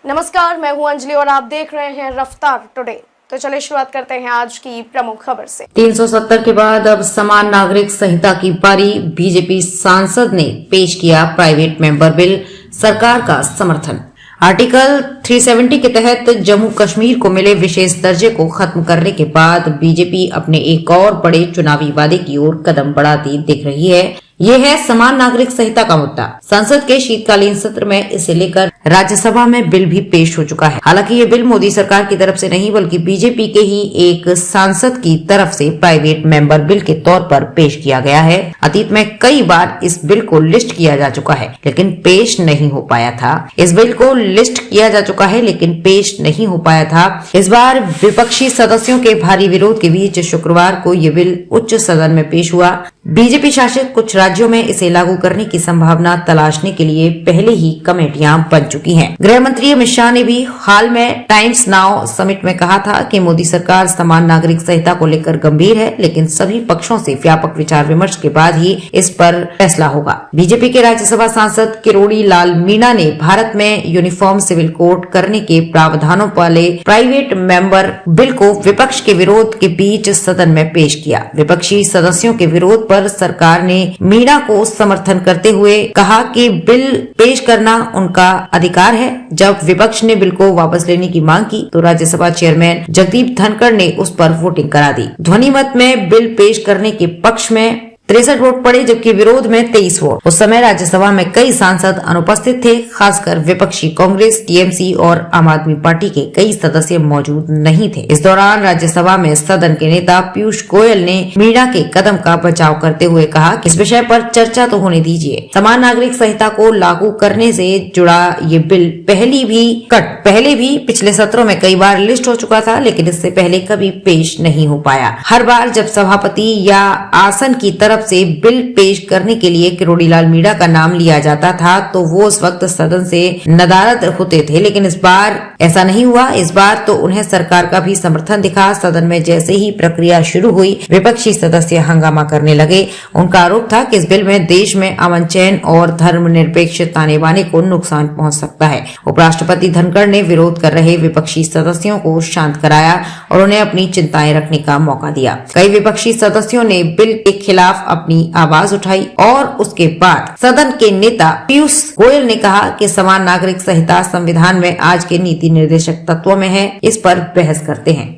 नमस्कार, मैं हूं अंजलि और आप देख रहे हैं रफ्तार टुडे। तो चलिए शुरुआत करते हैं आज की प्रमुख खबर से। 370 के बाद अब समान नागरिक संहिता की पारी। बीजेपी सांसद ने पेश किया प्राइवेट मेंबर बिल, सरकार का समर्थन। आर्टिकल 370 के तहत जम्मू कश्मीर को मिले विशेष दर्जे को खत्म करने के बाद बीजेपी अपने एक और बड़े चुनावी वादे की ओर कदम बढ़ाती दिख रही है। ये है समान नागरिक संहिता का मुद्दा। संसद के शीतकालीन सत्र में इसे लेकर राज्यसभा में बिल भी पेश हो चुका है। हालांकि ये बिल मोदी सरकार की तरफ से नहीं बल्कि बीजेपी के ही एक सांसद की तरफ से प्राइवेट मेंबर बिल के तौर पर पेश किया गया है। अतीत में कई बार इस बिल को लिस्ट किया जा चुका है लेकिन पेश नहीं हो पाया था। इस बिल को लिस्ट किया जा चुका है लेकिन पेश नहीं हो पाया था। इस बार विपक्षी सदस्यों के भारी विरोध के बीच शुक्रवार को ये बिल उच्च सदन में पेश हुआ। बीजेपी शासित कुछ राज्यों में इसे लागू करने की संभावना तलाशने के लिए पहले ही कमेटियां बन चुकी हैं। गृह मंत्री अमित शाह ने भी हाल में टाइम्स नाउ समिट में कहा था कि मोदी सरकार समान नागरिक संहिता को लेकर गंभीर है, लेकिन सभी पक्षों से व्यापक विचार विमर्श के बाद ही इस पर फैसला होगा। बीजेपी के राज्यसभा सांसद किरोड़ी लाल मीणा ने भारत में यूनिफॉर्म सिविल कोड करने के प्रावधानों वाले प्राइवेट मेंबर बिल को विपक्ष के विरोध के बीच सदन में पेश किया। विपक्षी सदस्यों के विरोध पर सरकार ने मीणा को समर्थन करते हुए कहा कि बिल पेश करना उनका अधिकार है। जब विपक्ष ने बिल को वापस लेने की मांग की तो राज्यसभा चेयरमैन जगदीप धनखड़ ने उस पर वोटिंग करा दी। ध्वनिमत में बिल पेश करने के पक्ष में 63 वोट पड़े जबकि विरोध में 23 वोट। उस समय राज्यसभा में कई सांसद अनुपस्थित थे, खासकर विपक्षी कांग्रेस, टीएमसी और आम आदमी पार्टी के कई सदस्य मौजूद नहीं थे। इस दौरान राज्यसभा में सदन के नेता पीयूष गोयल ने मीणा के कदम का बचाव करते हुए कहा कि इस विषय पर चर्चा तो होने दीजिए। समान नागरिक संहिता को लागू करने से जुड़ा ये बिल पहले भी पिछले सत्रों में कई बार लिस्ट हो चुका था, लेकिन इससे पहले कभी पेश नहीं हो पाया। हर बार जब सभापति या आसन की तरफ से बिल पेश करने के लिए किरोड़ीलाल मीणा का नाम लिया जाता था तो वो उस वक्त सदन से नदारद होते थे, लेकिन इस बार ऐसा नहीं हुआ। इस बार तो उन्हें सरकार का भी समर्थन दिखा। सदन में जैसे ही प्रक्रिया शुरू हुई विपक्षी सदस्य हंगामा करने लगे। उनका आरोप था कि इस बिल में देश में अमन चैन और धर्मनिरपेक्ष ताने बाने को नुकसान पहुंच सकता है। उपराष्ट्रपति धनखड़ ने विरोध कर रहे विपक्षी सदस्यों को शांत कराया और उन्हें अपनी चिंताएं रखने का मौका दिया। कई विपक्षी सदस्यों ने बिल के खिलाफ अपनी आवाज उठाई और उसके बाद सदन के नेता पीयूष गोयल ने कहा कि समान नागरिक संहिता संविधान में आज के नीति निर्देशक तत्वों में है, इस पर बहस करते हैं।